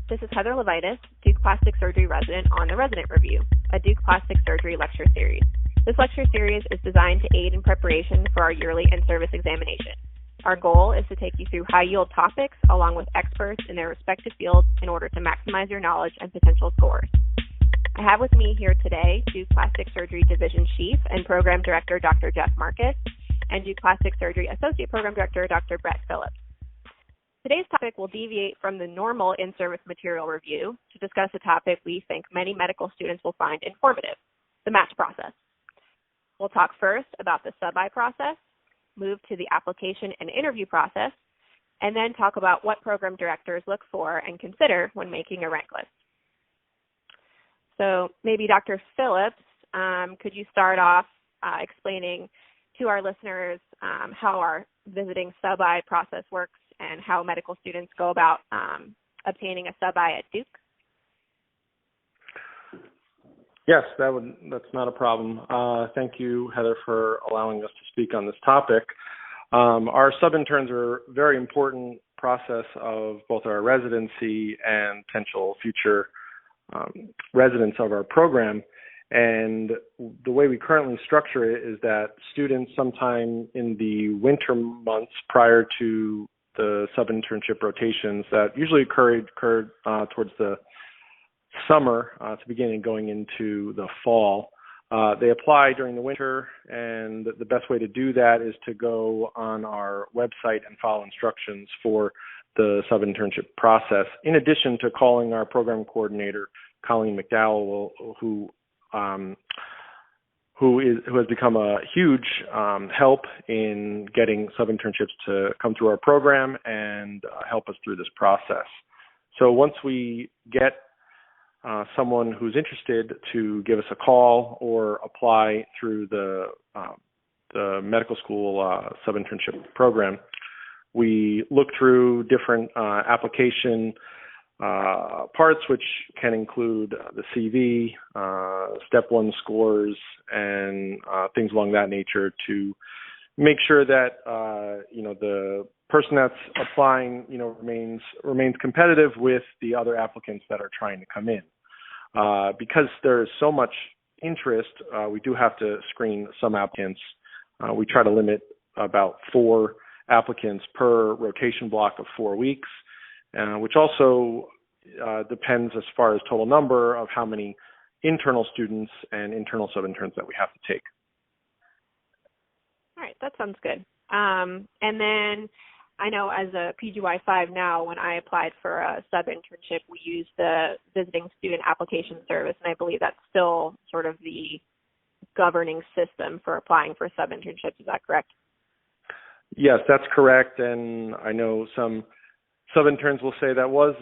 This is Heather Levitas, Duke Plastic Surgery resident on the Resident Review, a Duke Plastic Surgery lecture series. This lecture series is designed to aid in preparation for our yearly in-service examination. Our goal is to take you through high-yield topics along with experts in their respective fields in order to maximize your knowledge and potential scores. I have with me here today Duke Plastic Surgery Division Chief and Program Director Dr. Jeff Marcus and Duke Plastic Surgery Associate Program Director Dr. Brett Phillips. Today's topic will deviate from the normal in-service material review to discuss a topic we think many medical students will find informative, the match process. We'll talk first about the sub-I process, move to the application and interview process, and then talk about what program directors look for and consider when making a rank list. So maybe Dr. Phillips, could you start off explaining to our listeners how our visiting sub-I process works and how medical students go about obtaining a sub-I at Duke? Yes, that's not a problem. Thank you, Heather, for allowing us to speak on this topic. Our sub-interns are a very important process of both our residency and potential future residents of our program. And the way we currently structure it is that students sometime in the winter months prior to the sub-internship rotations that usually occurred towards the summer to begin going into the fall. They apply during the winter, and the best way to do that is to go on our website and follow instructions for the sub-internship process, in addition to calling our program coordinator, Colleen McDowell, who has become a huge help in getting sub-internships to come through our program and help us through this process. So once we get someone who's interested to give us a call or apply through the medical school sub-internship program, we look through different application parts, which can include the CV, step one scores, and things along that nature to make sure that the person that's applying remains competitive with the other applicants that are trying to come in. Because there's so much interest, we do have to screen some applicants. We try to limit about 4 applicants per rotation block of 4 weeks, which also depends as far as total number of how many internal students and internal sub-interns that we have to take. All right, that sounds good. And then I know as a PGY5 now, when I applied for a sub-internship, we used the Visiting Student Application Service, and I believe that's still sort of the governing system for applying for sub-internships. Is that correct? Yes, that's correct. And I know some sub-interns will say that was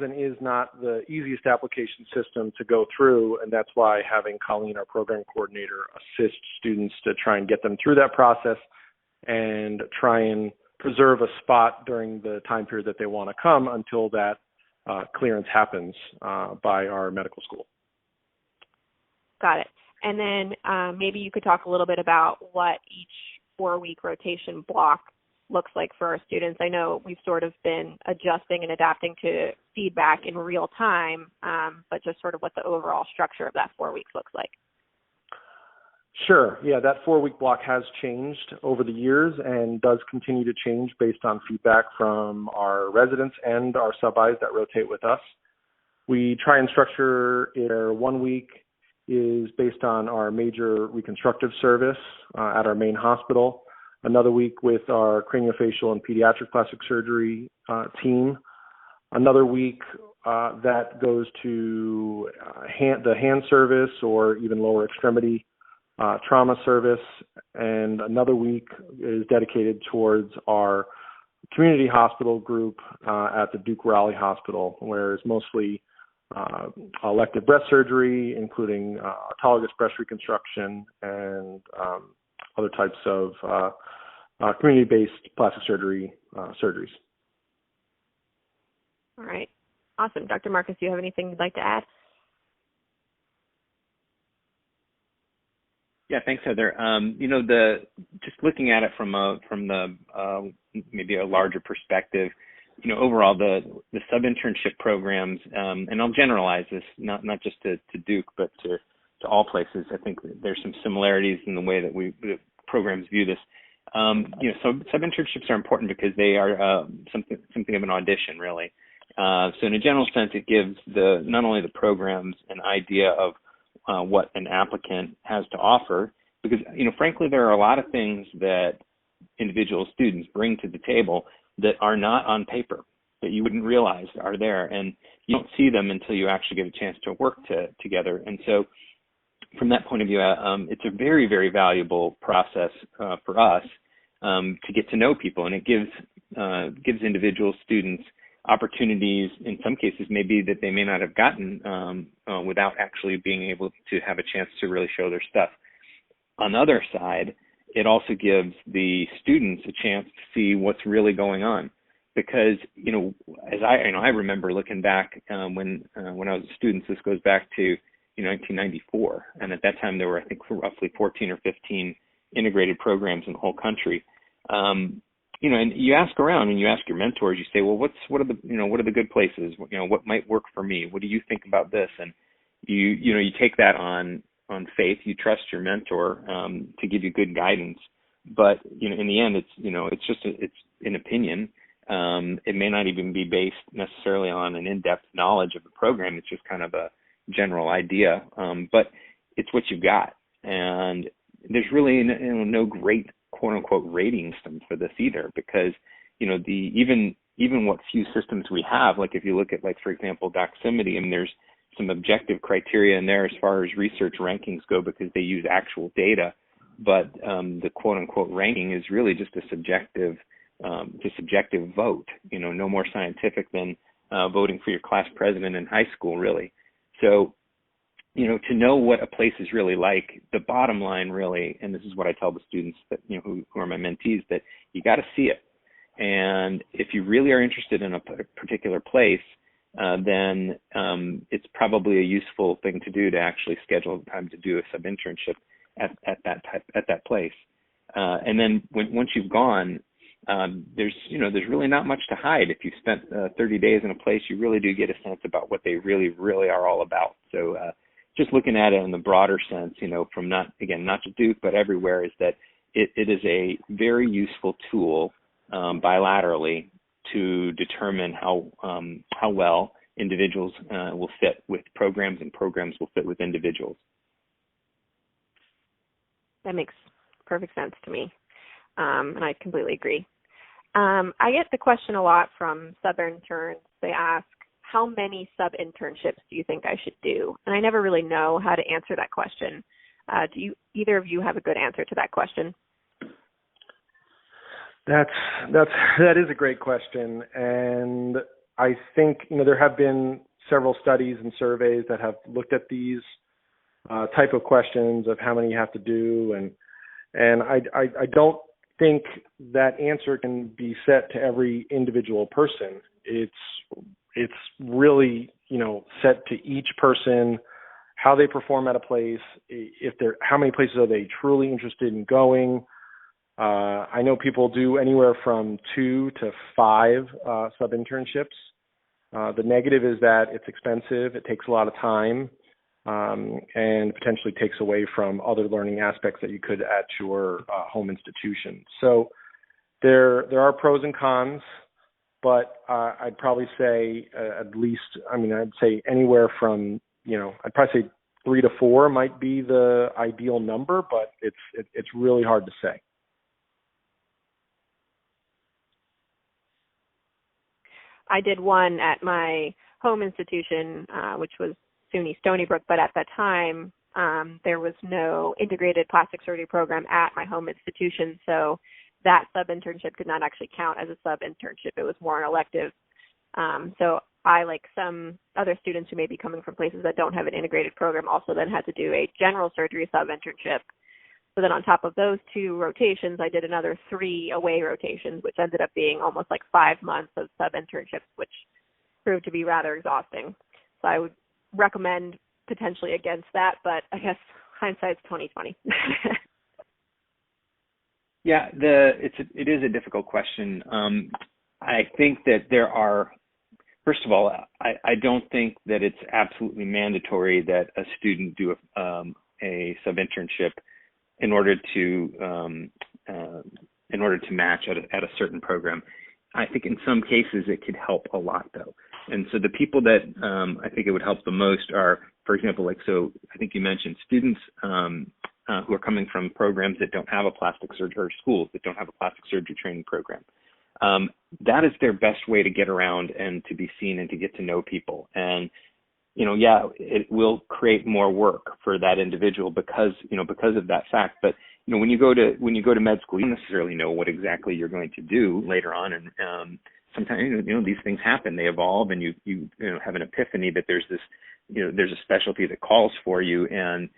and is not the easiest application system to go through, and that's why having Colleen, our program coordinator, assist students to try and get them through that process and try and preserve a spot during the time period that they want to come until that clearance happens by our medical school. Got it. And then maybe you could talk a little bit about what each 4-week rotation block looks like for our students. I know we've sort of been adjusting and adapting to feedback in real time, but just sort of what the overall structure of that 4 weeks looks like. Sure. Yeah, that 4-week block has changed over the years and does continue to change based on feedback from our residents and our sub-Is that rotate with us. We try and structure it. 1 week is based on our major reconstructive service at our main hospital. Another week with our craniofacial and pediatric plastic surgery team. Another week that goes to the hand service or even lower extremity trauma service, and another week is dedicated towards our community hospital group at the Duke Raleigh Hospital, where it's mostly elective breast surgery, including autologous breast reconstruction and other types of community-based plastic surgery surgeries. All right. Awesome. Dr. Marcus, do you have anything you'd like to add? Yeah, thanks, Heather. Just looking at it from the maybe a larger perspective, overall the sub-internship programs, and I'll generalize this, not just to Duke, but to all places. I think there's some similarities in the way that the programs view this. So sub-internships are important because they are something of an audition, really. So in a general sense, it gives not only the programs an idea of what an applicant has to offer, because frankly, there are a lot of things that individual students bring to the table that are not on paper, that you wouldn't realize are there, and you don't see them until you actually get a chance to work together. And so from that point of view, it's a very, very valuable process for us to get to know people, and it gives individual students opportunities, in some cases maybe that they may not have gotten without actually being able to have a chance to really show their stuff. On the other side, it also gives the students a chance to see what's really going on, because as I remember looking back when I was a student. This goes back to 1994, and at that time there were, I think, roughly 14 or 15 integrated programs in the whole country. And you ask around and you ask your mentors. You say, well, what are the good places? What might work for me? What do you think about this? And you take that on faith. You trust your mentor to give you good guidance. But in the end, it's an opinion. It may not even be based necessarily on an in-depth knowledge of the program. It's just kind of a general idea, but it's what you've got. And there's really no great quote unquote rating system for this either, because even what few systems we have, like if you look at, like, for example, Doximity, and there's some objective criteria in there as far as research rankings go, because they use actual data, but the quote unquote ranking is really just a subjective vote, no more scientific than voting for your class president in high school, really. So, to know what a place is really like, the bottom line really, and this is what I tell the students that, who are my mentees, that you got to see it. And if you really are interested in a particular place, then it's probably a useful thing to do to actually schedule time to do a sub-internship at that place. And then once you've gone, there's really not much to hide. If you've spent 30 days in a place, you really do get a sense about what they really, really are all about. So just looking at it in the broader sense, from not just Duke, but everywhere, is that it is a very useful tool bilaterally to determine how well individuals will fit with programs, and programs will fit with individuals. That makes perfect sense to me. And I completely agree. I get the question a lot from sub-interns. They ask, how many sub-internships do you think I should do? And I never really know how to answer that question. Do either of you have a good answer to that question? That is a great question. And I think, there have been several studies and surveys that have looked at these type of questions of how many you have to do. And I don't think that answer can be set to every individual person. It's really, set to each person, how they perform at a place, how many places are they truly interested in going. I know people do anywhere from 2 to 5 sub-internships. The negative is that it's expensive, it takes a lot of time, and potentially takes away from other learning aspects that you could at your home institution. So there are pros and cons, but I'd probably say I'd say anywhere from, I'd probably say 3 to 4 might be the ideal number, but it's really hard to say. I did one at my home institution, which was SUNY Stony Brook, but at that time, there was no integrated plastic surgery program at my home institution, so that sub-internship did not actually count as a sub-internship. It was more an elective. So I, like some other students who may be coming from places that don't have an integrated program, also then had to do a general surgery sub-internship. So then on top of those 2 rotations, I did another 3 away rotations, which ended up being almost like 5 months of sub-internships, which proved to be rather exhausting. So I would recommend potentially against that, but I guess hindsight's 20/20. Yeah, it is a difficult question. I think that there are, first of all, I don't think that it's absolutely mandatory that a student do a sub-internship in order to match at a certain program. I think in some cases it could help a lot, though. And so the people that I think it would help the most are, for example, so I think you mentioned students who are coming from programs that don't have a plastic surgery, or schools that don't have a plastic surgery training program. That is their best way to get around and to be seen and to get to know people. And it will create more work for that individual because of that fact. But when you go to med school, you don't necessarily know what exactly you're going to do later on, and sometimes these things happen, they evolve, and you have an epiphany that there's this there's a specialty that calls for you, and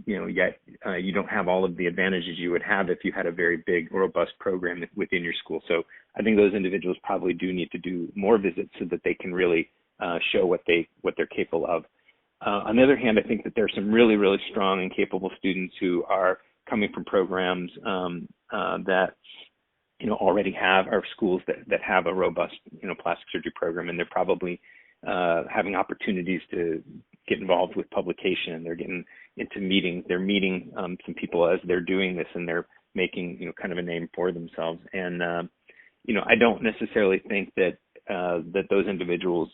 yet you don't have all of the advantages you would have if you had a very big, robust program within your school. So I think those individuals probably do need to do more visits so that they can really show what they're capable of. On the other hand, I think that there are some really, really strong and capable students who are coming from programs that already have, or schools that have a robust plastic surgery program, and they're probably having opportunities to get involved with publication, and they're getting into meetings. They're meeting some people as they're doing this, and they're making kind of a name for themselves. And I don't necessarily think that those individuals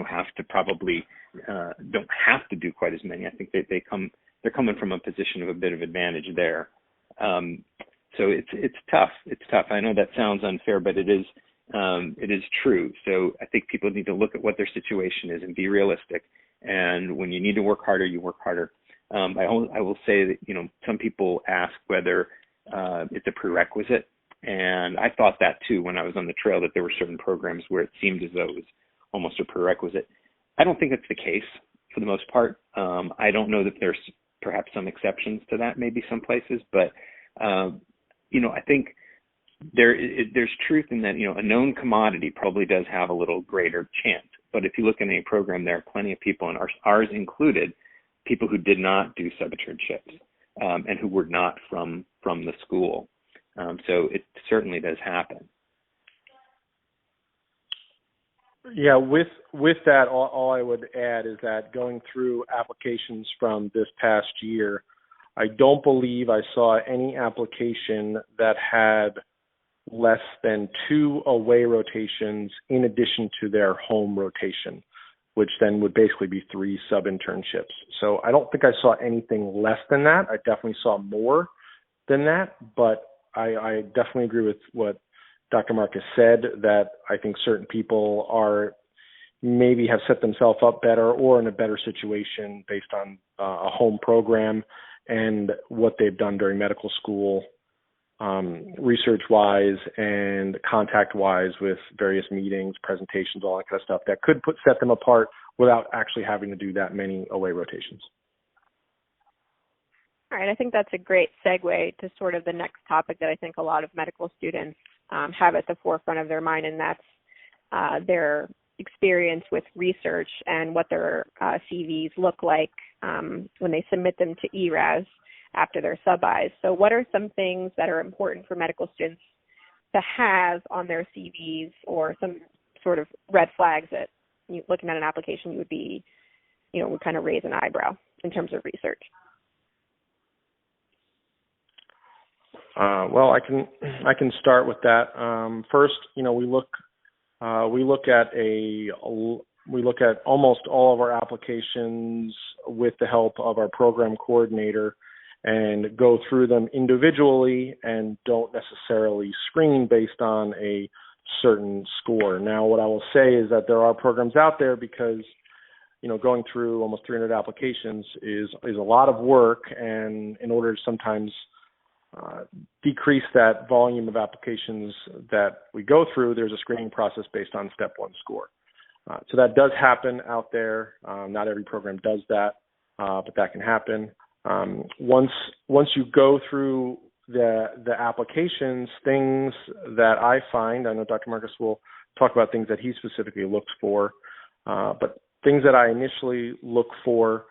have to probably don't have to do quite as many. I think they're coming from a position of a bit of advantage there. So it's tough. It's tough. I know that sounds unfair, but it is true. So I think people need to look at what their situation is and be realistic. And when you need to work harder, you work harder. I will say that some people ask whether it's a prerequisite, and I thought that too when I was on the trail, that there were certain programs where it seemed as though it was almost a prerequisite. I don't think that's the case for the most part. I don't know that there's perhaps some exceptions to that, maybe some places, but I think there's truth in that. A known commodity probably does have a little greater chance. But if you look in a program, there are plenty of people, and ours included, people who did not do sub-internships and who were not from the school. So it certainly does happen. Yeah, with that, all I would add is that going through applications from this past year, I don't believe I saw any application that had less than 2 away rotations in addition to their home rotation, which then would basically be 3 sub-internships. So I don't think I saw anything less than that. I definitely saw more than that, but I definitely agree with what Dr. Marcus said, that I think certain people maybe have set themselves up better or in a better situation based on a home program and what they've done during medical school, research-wise and contact-wise with various meetings, presentations, all that kind of stuff that could set them apart without actually having to do that many away rotations. All right, I think that's a great segue to sort of the next topic that I think a lot of medical students have at the forefront of their mind, and that's their experience with research and what their CVs look like when they submit them to ERAS after their sub-Is. So what are some things that are important for medical students to have on their CVs, or some sort of red flags that looking at an application would kind of raise an eyebrow in terms of research? Well, I can start with that. First, we look at almost all of our applications with the help of our program coordinator and go through them individually and don't necessarily screen based on a certain score. Now, what I will say is that there are programs out there, because going through almost 300 applications is a lot of work, and in order to sometimes decrease that volume of applications that we go through, there's a screening process based on step 1 score. So that does happen out there. Not every program does that, but that can happen. Once you go through the applications, things that I find, I know Dr. Marcus will talk about things that he specifically looks for, but things that I initially look for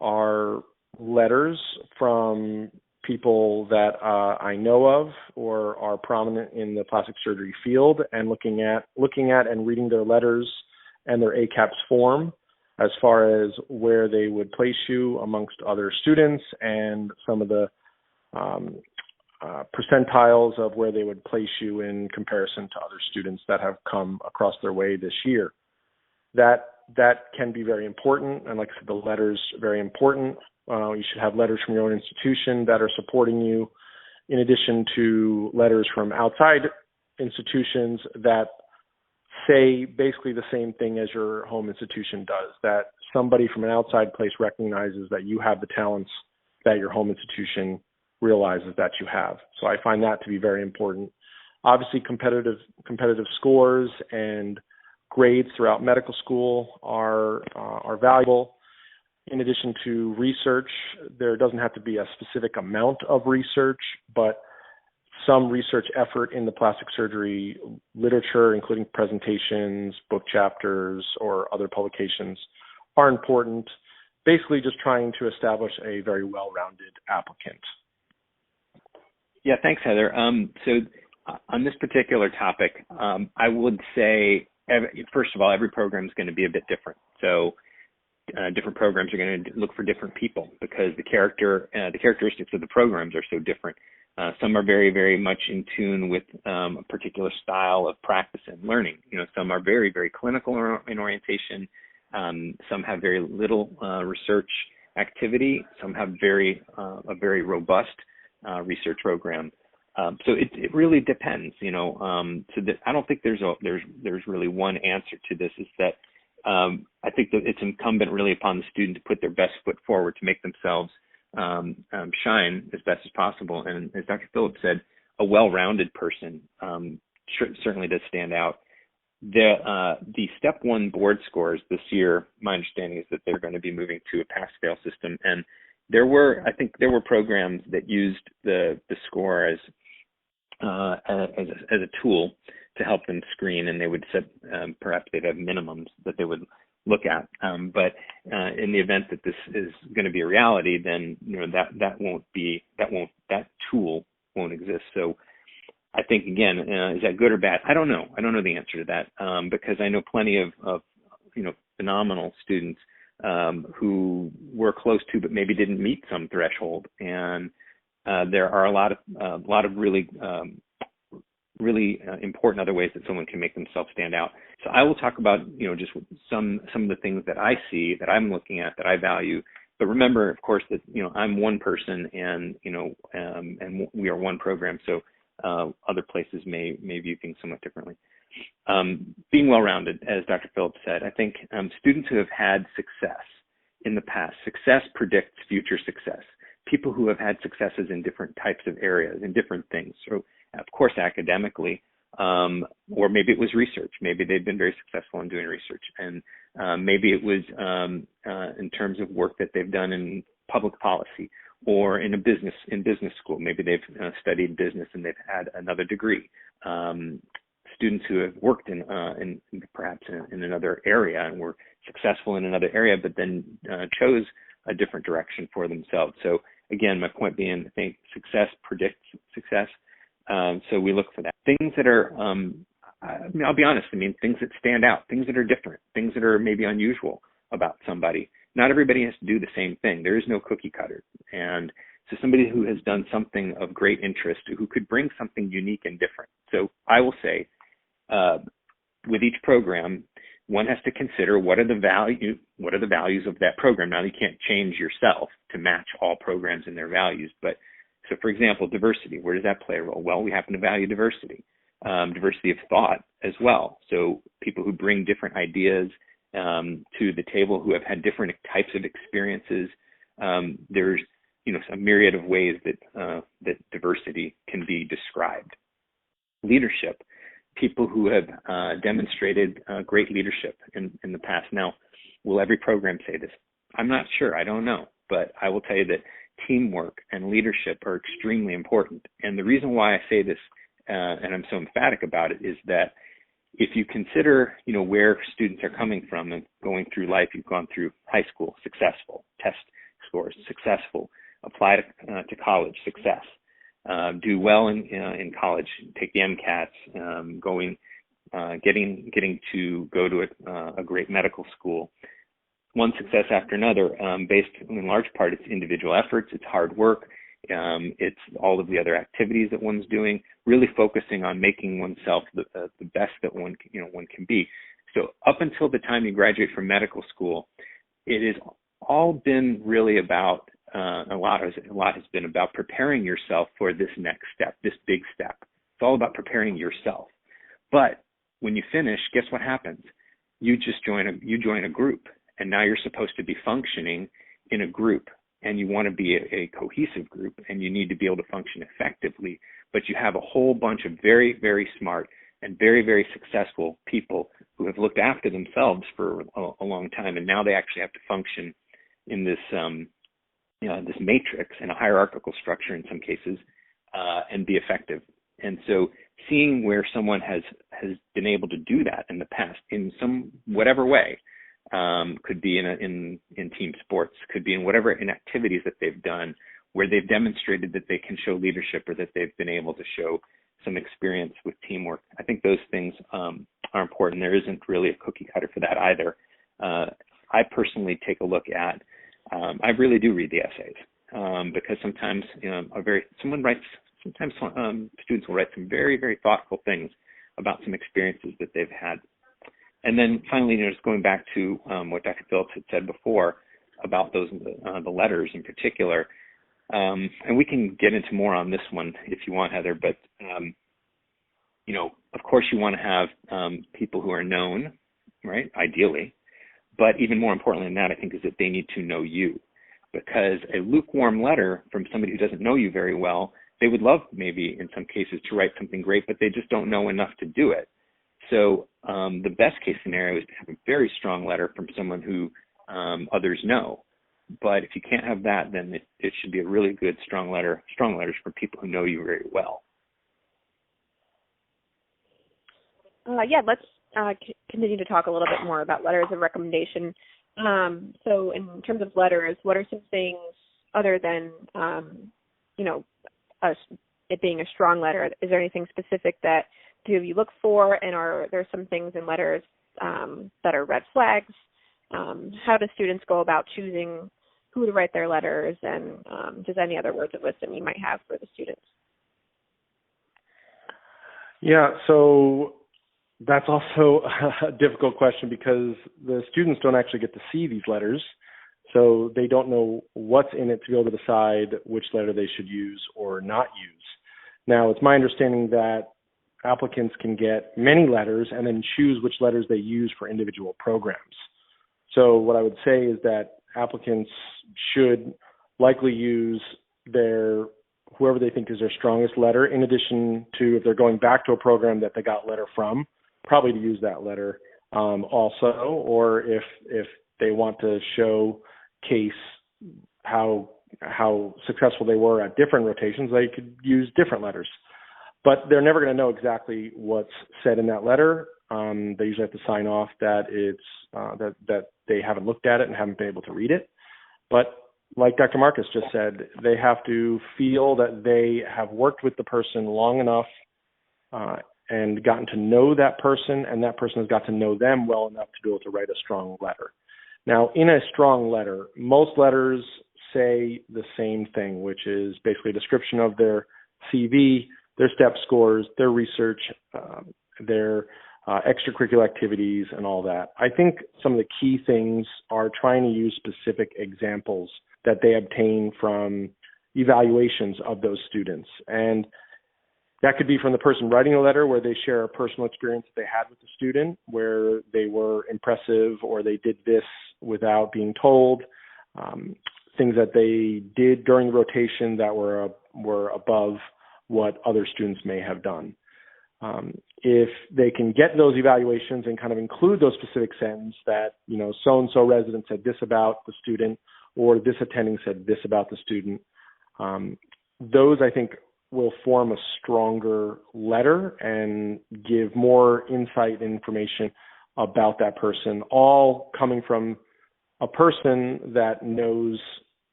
are letters from people that I know of or are prominent in the plastic surgery field, and looking at and reading their letters and their ACAPS form as far as where they would place you amongst other students, and some of the percentiles of where they would place you in comparison to other students that have come across their way this year. That can be very important, and like I said, the letters are very important. You should have letters from your own institution that are supporting you, in addition to letters from outside institutions that say basically the same thing as your home institution does, that somebody from an outside place recognizes that you have the talents that your home institution realizes that you have. So I find that to be very important. Obviously, competitive scores and grades throughout medical school are valuable. In addition to research, there doesn't have to be a specific amount of research, but some research effort in the plastic surgery literature, including presentations, book chapters, or other publications, are important. Basically, just trying to establish a very well-rounded applicant. Yeah, thanks, Heather. So on this particular topic, I would say, first of all, every program is going to be a bit different. So different programs are going to look for different people because the characteristics of the programs are so different. Some are very, very much in tune with a particular style of practice and learning. Some are very, very clinical in orientation. Some have very little research activity. Some have a very robust research program. So it really depends. So that I don't think there's really one answer to this. Is that I think that it's incumbent really upon the student to put their best foot forward to make themselves shine as best as possible. And as Dr. Phillips said, a well-rounded person certainly does stand out. The Step 1 board scores this year, my understanding is that they're going to be moving to a pass-fail system. And I think there were programs that used the score as a tool to help them screen, and they would set perhaps they'd have minimums that they would look at. But in the event that this is going to be a reality, then that tool won't exist. So I think, again, is that good or bad? I don't know. I don't know the answer to that because I know plenty of phenomenal students who were close to but maybe didn't meet some threshold, and there are a lot of really important other ways that someone can make themselves stand out. So I will talk about just some of the things that I see, that I'm looking at, that I value. But remember, of course, that I'm one person, and and we are one program. So other places may view things somewhat differently. Being well-rounded, as Dr. Phillips said, I think students who have had success in the past, success predicts future success. People who have had successes in different types of areas, in different things. So, of course, academically, or maybe it was research. Maybe they've been very successful in doing research, and maybe it was in terms of work that they've done in public policy or in business school. Maybe they've studied business and they've had another degree. Students who have worked in perhaps in another area and were successful in another area, but then chose a different direction for themselves. So again, my point being, I think success predicts success. So we look for that. Things that are, I'll be honest, things that stand out, things that are different, things that are maybe unusual about somebody. Not everybody has to do the same thing. There is no cookie cutter. And so somebody who has done something of great interest, who could bring something unique and different. So I will say, with each program, one has to consider what are the values of that program. Now, you can't change yourself to match all programs and their values, but so, for example, diversity, where does that play a role? Well, we happen to value diversity, diversity of thought as well. So people who bring different ideas to the table, who have had different types of experiences. There's a myriad of ways that diversity can be described. Leadership, people who have demonstrated great leadership in the past. Now, will every program say this? I'm not sure. I don't know. But I will tell you that teamwork and leadership are extremely important. And the reason why I say this, and I'm so emphatic about it, is that if you consider, where students are coming from and going through life, you've gone through high school, successful, test scores, successful, apply to college success, do well in college, take the MCATs, getting to go to a great medical school. One success after another, based in large part it's individual efforts, it's hard work, it's all of the other activities that one's doing, really focusing on making oneself the best that one can be. So up until the time you graduate from medical school, it has all been really about a lot has been about preparing yourself for this next step, this big step. It's all about preparing yourself. But when you finish, guess what happens? You join a group, and now you're supposed to be functioning in a group, and you want to be a cohesive group, and you need to be able to function effectively. But you have a whole bunch of very, very smart and very, very successful people who have looked after themselves for a long time, and now they actually have to function in this this matrix in a hierarchical structure in some cases, and be effective. And so seeing where someone has been able to do that in the past in some whatever way, could be in team sports, could be in activities that they've done where they've demonstrated that they can show leadership or that they've been able to show some experience with teamwork. I think those things are important. There isn't really a cookie cutter for that either. I personally take a look at, I really do read the essays, because sometimes students will write some very, very thoughtful things about some experiences that they've had. And then finally, just going back to what Dr. Phillips had said before about those the letters in particular, and we can get into more on this one if you want, Heather. But of course, you want to have people who are known, right? Ideally, but even more importantly than that, I think, is that they need to know you, because a lukewarm letter from somebody who doesn't know you very well, they would love maybe in some cases to write something great, but they just don't know enough to do it. So the best case scenario is to have a very strong letter from someone who others know. But if you can't have that, then it should be a really good strong letters from people who know you very well. Let's continue to talk a little bit more about letters of recommendation. So in terms of letters, what are some things other than, it being a strong letter? Is there anything specific that do you look for, and are there some things in letters that are red flags? How do students go about choosing who to write their letters, and just any other words of wisdom you might have for the students? Yeah, so that's also a difficult question because the students don't actually get to see these letters, so they don't know what's in it to be able to decide which letter they should use or not use. Now, it's my understanding that applicants can get many letters and then choose which letters they use for individual programs. So what I would say is that applicants should likely use whoever they think is their strongest letter, in addition to, if they're going back to a program that they got letter from, probably to use that letter also, or if they want to showcase how successful they were at different rotations, they could use different letters. But they're never going to know exactly what's said in that letter. They usually have to sign off that it's that they haven't looked at it and haven't been able to read it. But like Dr. Marcus just said, they have to feel that they have worked with the person long enough and gotten to know that person, and that person has got to know them well enough to be able to write a strong letter. Now, in a strong letter, most letters say the same thing, which is basically a description of their CV, their step scores, their research, their extracurricular activities, and all that. I think some of the key things are trying to use specific examples that they obtain from evaluations of those students. And that could be from the person writing a letter, where they share a personal experience that they had with the student, where they were impressive or they did this without being told, things that they did during the rotation that were above what other students may have done. If they can get those evaluations and kind of include those specific sentences that, so-and-so resident said this about the student, or this attending said this about the student, those, I think, will form a stronger letter and give more insight and information about that person, all coming from a person that knows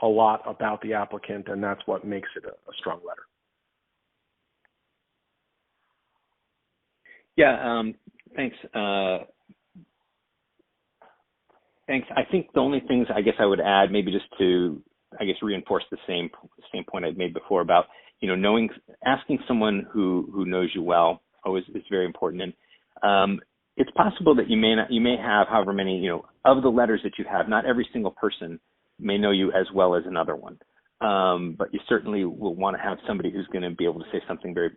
a lot about the applicant, and that's what makes it a strong letter. Yeah, thanks. Thanks. I think the only things I guess I would add, maybe just to, I guess, reinforce the same point I'd made before about, asking someone who knows you well always is very important. And it's possible that you may have however many, of the letters that you have, not every single person may know you as well as another one. But you certainly will want to have somebody who's going to be able to say something very,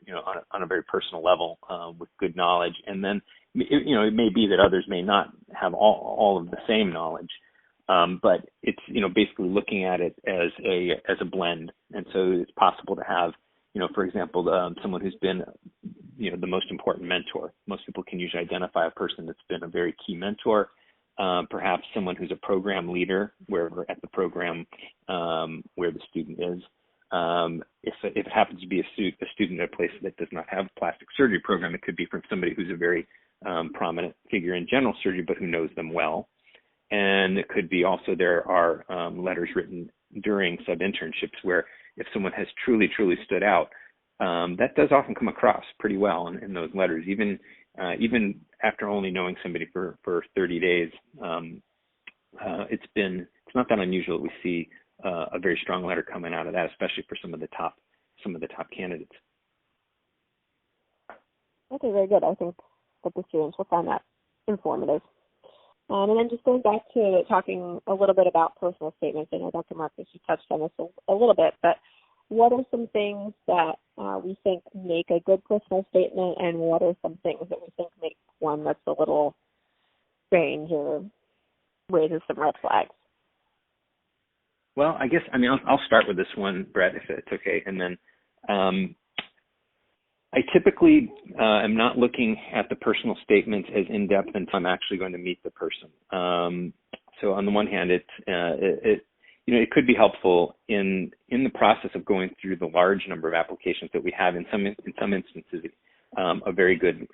on a very personal level, with good knowledge. And then, it may be that others may not have all of the same knowledge. But it's, basically looking at it as a blend. And so it's possible to have, for example, someone who's been, the most important mentor. Most people can usually identify a person that's been a very key mentor. Perhaps someone who's a program leader wherever at the program where the student is. If it happens to be a student at a place that does not have a plastic surgery program, it could be from somebody who's a very prominent figure in general surgery, but who knows them well. And it could be also there are letters written during sub-internships where if someone has truly stood out, that does often come across pretty well in those letters, even after only knowing somebody for 30 days. It's not that unusual that we see a very strong letter coming out of that, especially for some of the top candidates. Okay, very good. I think that the students will find that informative. And then just going back to talking a little bit about personal statements, I know Dr. Marcus, you touched on this a little bit, but what are some things that we think make a good personal statement, and what are some things that we think make one that's a little strange or raises some red flags? Well, I guess, I'll start with this one, Brett, if it's okay. And then I typically am not looking at the personal statements as in-depth until I'm actually going to meet the person. So on the one hand, it could be helpful in the process of going through the large number of applications that we have. In some instances, a very good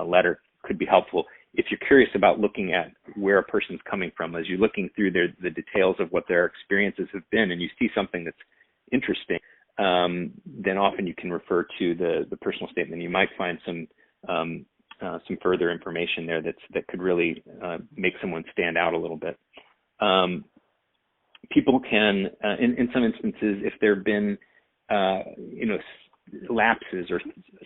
letter could be helpful if you're curious about looking at where a person's coming from. As you're looking through the details of what their experiences have been, and you see something that's interesting, then often you can refer to the personal statement. You might find some further information there that could really make someone stand out a little bit. People can, in some instances, if there have been, lapses or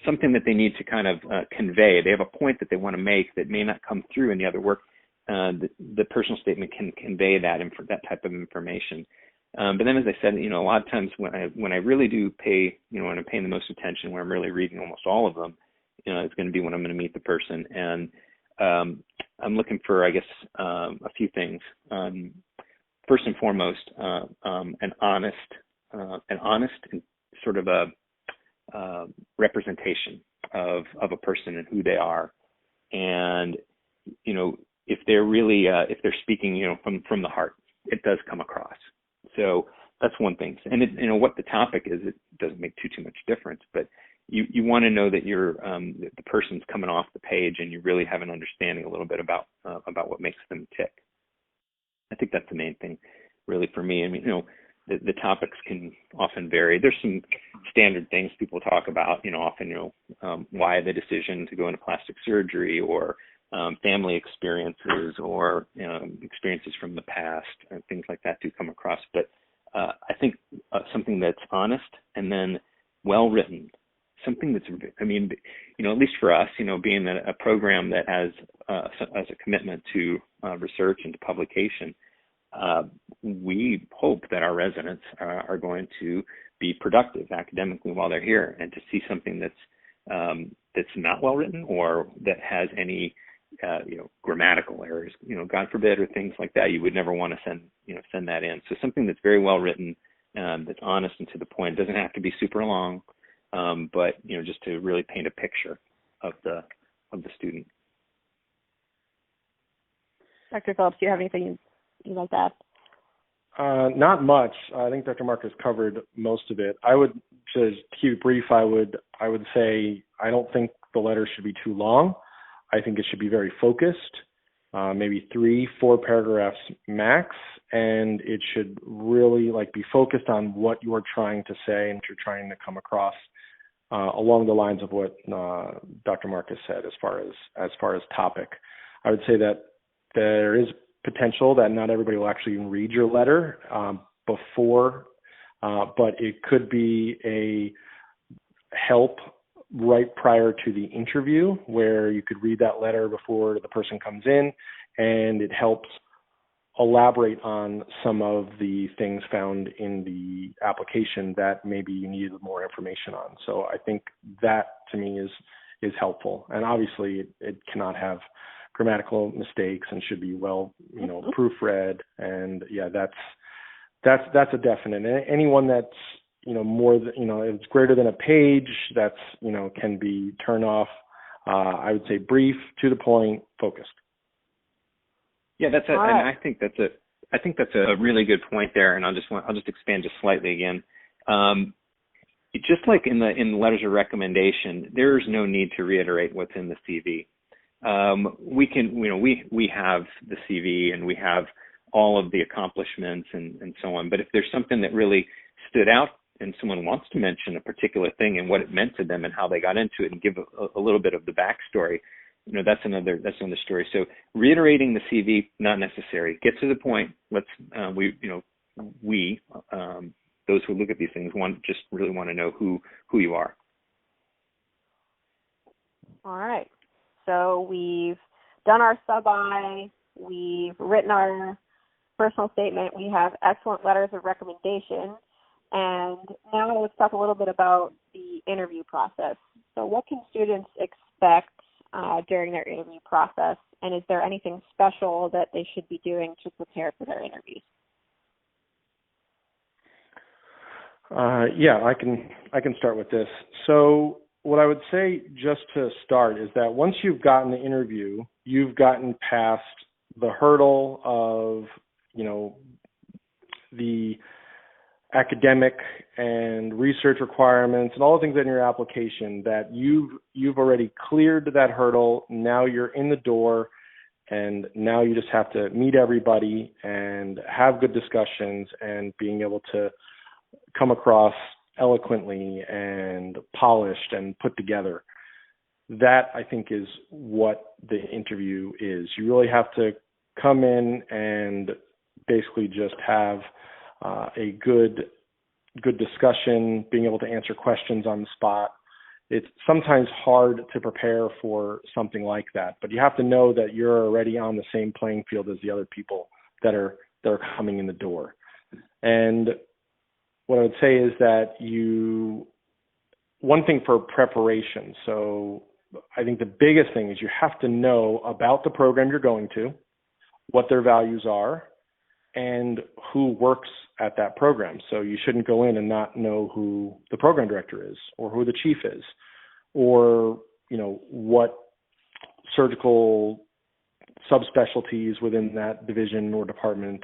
something that they need to kind of convey, they have a point that they want to make that may not come through in the other work, the personal statement can convey that type of information. But then, as I said, a lot of times when I really do pay, when I'm paying the most attention, when I'm really reading almost all of them, it's going to be when I'm going to meet the person. And I'm looking for, I guess, a few things. First and foremost, an honest and sort of a representation of a person and who they are. And, if they're really, if they're speaking, from the heart, it does come across. So that's one thing. And what the topic is, it doesn't make too much difference, but you want to know that you're, the person's coming off the page and you really have an understanding a little bit about what makes them tick. I think that's the main thing really for me. The topics can often vary. There's some standard things people talk about, often, why the decision to go into plastic surgery, or family experiences, or experiences from the past, and things like that do come across. But I think something that's honest and then well written, something that's, at least for us, being a program that has a commitment to research and to publication, we hope that our residents are going to be productive academically while they're here, and to see something that's not well written, or that has any grammatical errors, God forbid, or things like that, you would never want to send that in. So something that's very well written, that's honest and to the point. It doesn't have to be super long, but just to really paint a picture of the student. Dr. Phillips, do you have anything you like that? Not much. I think Dr. Marcus covered most of it. I would, to keep it brief, I would say I don't think the letter should be too long. I think it should be very focused. maybe 3-4 paragraphs max, and it should really be focused on what you're trying to say and what you're trying to come across, along the lines of what Dr. Marcus said as far as topic. I would say that there is potential that not everybody will actually even read your letter before, but it could be a help right prior to the interview where you could read that letter before the person comes in, and it helps elaborate on some of the things found in the application that maybe you needed more information on. So I think that to me is helpful. And obviously it cannot have grammatical mistakes and should be well, proofread. And yeah, that's a definite. And anyone that's, more than, it's greater than a page, that's, can be turned off. I would say brief, to the point, focused. Yeah, and I think that's a really good point there. And I'll just expand just slightly again. Just like in the letters of recommendation, there's no need to reiterate what's in the CV. We can, we have the CV and we have all of the accomplishments and so on. But if there's something that really stood out and someone wants to mention a particular thing and what it meant to them and how they got into it and give a little bit of the backstory, that's another story. So reiterating the CV, not necessary. Get to the point. Let's those who look at these things really want to know who you are. All right. So we've done our sub-I, we've written our personal statement, we have excellent letters of recommendation, and now let's talk a little bit about the interview process. So what can students expect during their interview process, and is there anything special that they should be doing to prepare for their interviews? Yeah, I can start with this. So what I would say just to start is that once you've gotten the interview, you've gotten past the hurdle of, the academic and research requirements and all the things in your application, that you've already cleared that hurdle. Now you're in the door, and now you just have to meet everybody and have good discussions and being able to come across eloquently and polished and put together. That, I think, is what the interview is. You really have to come in and basically just have a good discussion, being able to answer questions on the spot. It's sometimes hard to prepare for something like that, but you have to know that you're already on the same playing field as the other people that are coming in the door. And what I would say is that one thing for preparation, so I think the biggest thing is you have to know about the program you're going to, what their values are, and who works at that program. So you shouldn't go in and not know who the program director is, or who the chief is, or, what surgical subspecialties within that division or department,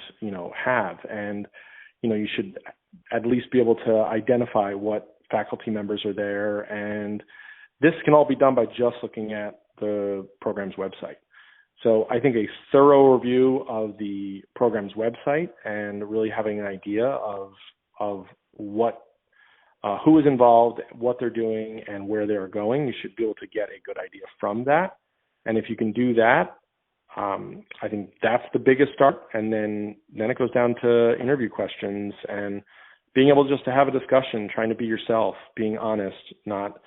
have. And, you should at least be able to identify what faculty members are there. And this can all be done by just looking at the program's website. So I think a thorough review of the program's website and really having an idea of what, who is involved, what they're doing, and where they're going, you should be able to get a good idea from that. And if you can do that, I think that's the biggest start. And then it goes down to interview questions and being able just to have a discussion, trying to be yourself, being honest, not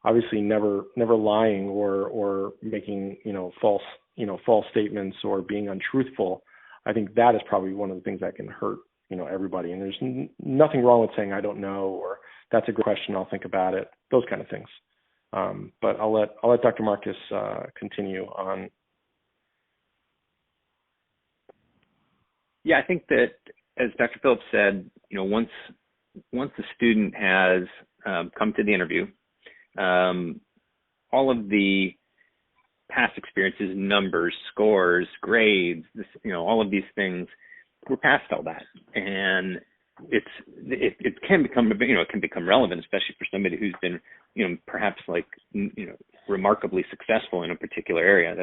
obviously never lying or making, false statements or being untruthful. I think that is probably one of the things that can hurt, everybody. And there's nothing wrong with saying, I don't know, or that's a good question, I'll think about it, those kind of things. But I'll let Dr. Marcus continue on. Yeah, I think that, as Dr. Phillips said, once the student has come to the interview, all of the past experiences, numbers, scores, grades, all of these things, we're past all that, and it can become relevant, especially for somebody who's been perhaps remarkably successful in a particular area.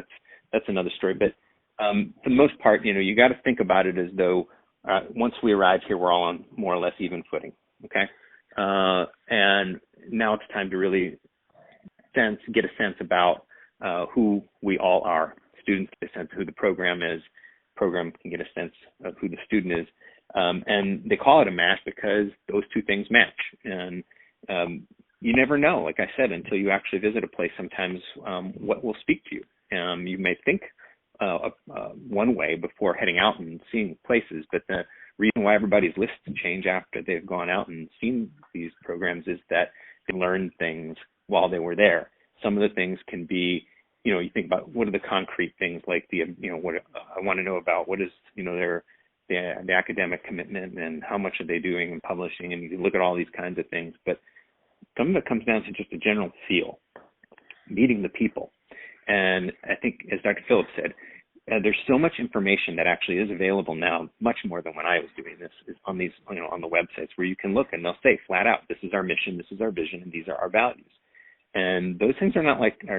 That's another story. But for the most part, you got to think about it as though once we arrive here, we're all on more or less even footing. Okay, and now it's time to really get a sense about who we all are. Students get a sense of who the program is. Program can get a sense of who the student is. And they call it a match because those two things match. And you never know, like I said, until you actually visit a place sometimes what will speak to you. You may think one way before heading out and seeing places, but the reason why everybody's lists change after they've gone out and seen these programs is that they learned things while they were there. Some of the things can be, you think about what are the concrete things like what I want to know about, what is, the academic commitment and how much are they doing in publishing, and you can look at all these kinds of things. But some of it comes down to just a general feel, meeting the people. And I think, as Dr. Phillips said, there's so much information that actually is available now, much more than when I was doing this, is on these, on the websites where you can look and they'll say flat out, this is our mission, this is our vision, and these are our values. And those things are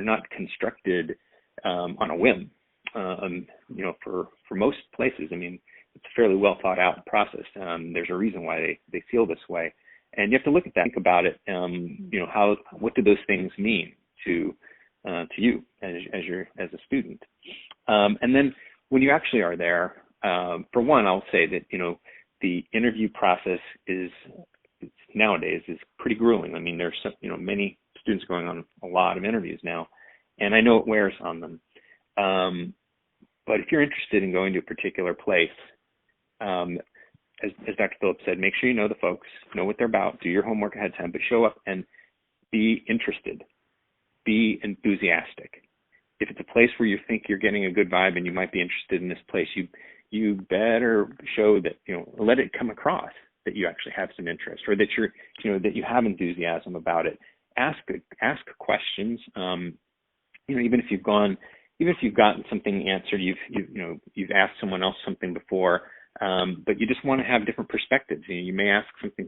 not constructed on a whim. For most places, I mean, it's a fairly well thought out process. There's a reason why they feel this way, and you have to look at that, think about it. What do those things mean to you as a student? And then when you actually are there, for one, I'll say that the interview process nowadays is pretty grueling. I mean, there's many students going on a lot of interviews now, and I know it wears on them. But if you're interested in going to a particular place, as Dr. Phillips said, make sure you know the folks, know what they're about, do your homework ahead of time, but show up and be interested, be enthusiastic. If it's a place where you think you're getting a good vibe and you might be interested in this place, you better show that, let it come across that you actually have some interest, or that that you have enthusiasm about it. Ask questions. Even if you've gotten something answered, you've asked someone else something before, but you just want to have different perspectives. You may ask something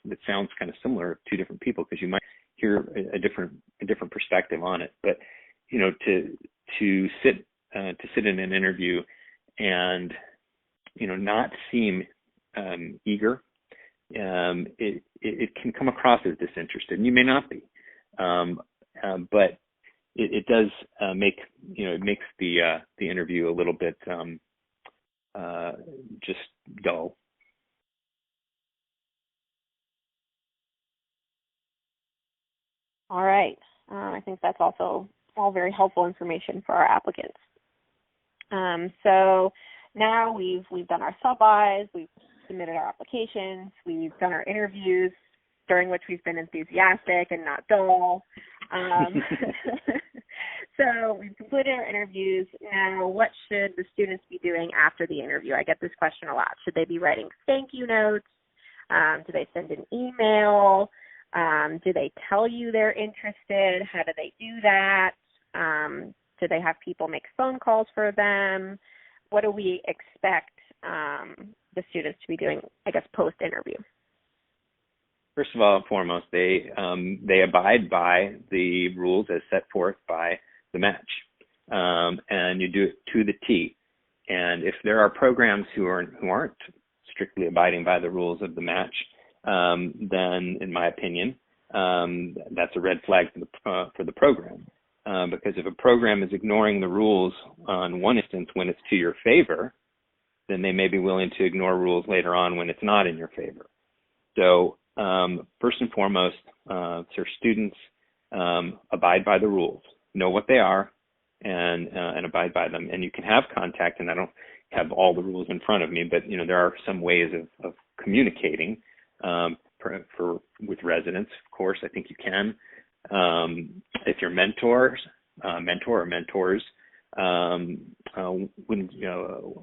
that sounds kind of similar to two different people because you might hear a different perspective on it. But to sit in an interview and not seem eager, it can come across as disinterested, and you may not be, but it does it makes the interview a little bit just dull. All right. I think that's also all very helpful information for our applicants. So now we've done our sub-Is, we've submitted our applications, we've done our interviews, during which we've been enthusiastic and not dull. So we've completed our interviews. Now, what should the students be doing after the interview? I get this question a lot. Should they be writing thank you notes? Do they send an email? Do they tell you they're interested? How do they do that? Do they have people make phone calls for them? What do we expect the students to be doing, I guess, post-interview? First of all and foremost, they abide by the rules as set forth by the match, and you do it to the T. And if there are programs who aren't strictly abiding by the rules of the match, then, in my opinion, that's a red flag for the program. Because if a program is ignoring the rules on one instance when it's to your favor, then they may be willing to ignore rules later on when it's not in your favor. So first and foremost, students abide by the rules, know what they are, and abide by them. And you can have contact, and I don't have all the rules in front of me, but there are some ways of communicating with residents. Of course, I think you can. If your mentor or mentors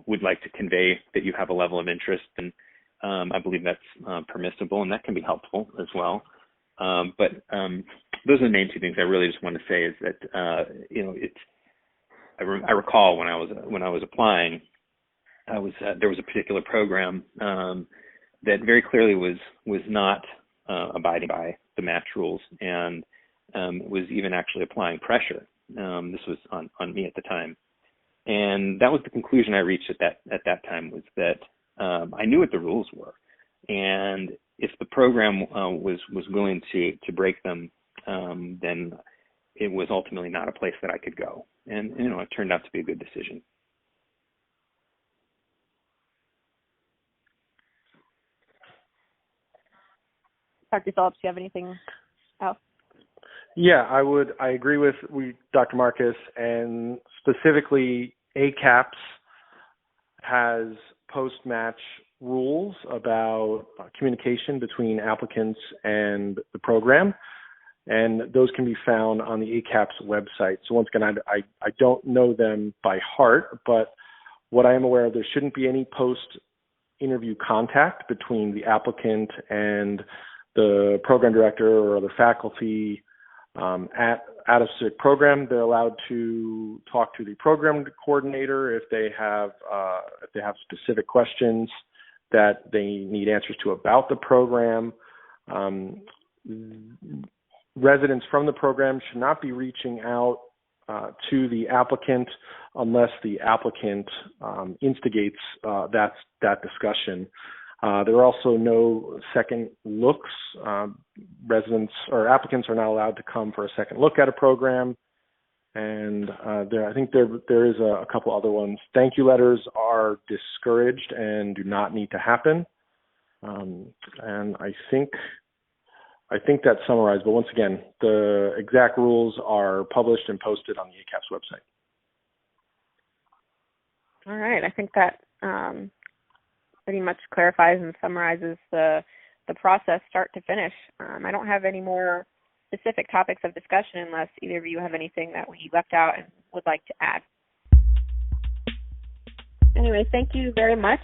would like to convey that you have a level of interest, and I believe that's permissible, and that can be helpful as well. But those are the main two things I really just want to say is that I recall when I was applying, there was a particular program that very clearly was not abiding by the match rules, and was even actually applying pressure. This was on me at the time. And that was the conclusion I reached at that time, was that I knew what the rules were, and if the program was willing to break them, then it was ultimately not a place that I could go. And it turned out to be a good decision. Dr. Phillips, do you have anything else? Yeah, I agree with Dr. Marcus, and specifically ACAPS has post-match rules about communication between applicants and the program, and those can be found on the ACAPS website. So once again, I don't know them by heart, but what I am aware of, there shouldn't be any post-interview contact between the applicant and the program director or other faculty at a specific program. They're allowed to talk to the program coordinator if they have specific questions that they need answers to about the program. Residents from the program should not be reaching out to the applicant unless the applicant instigates that discussion. There are also no second looks. Residents or applicants are not allowed to come for a second look at a program. And I think there is a couple other ones. Thank you letters are discouraged and do not need to happen. And I think that's summarized. But once again, the exact rules are published and posted on the ACAPS website. All right. I think that pretty much clarifies and summarizes the process start to finish. I don't have any more specific topics of discussion unless either of you have anything that we left out and would like to add. Anyway, thank you very much,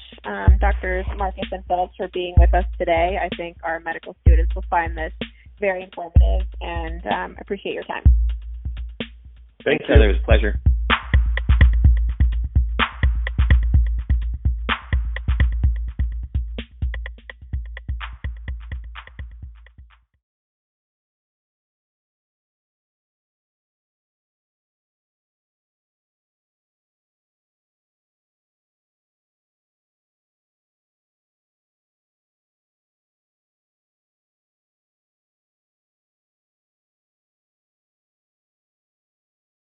Drs. Marcus and Phillips, for being with us today. I think our medical students will find this very informative, and appreciate your time. Thanks, Heather. It was a pleasure.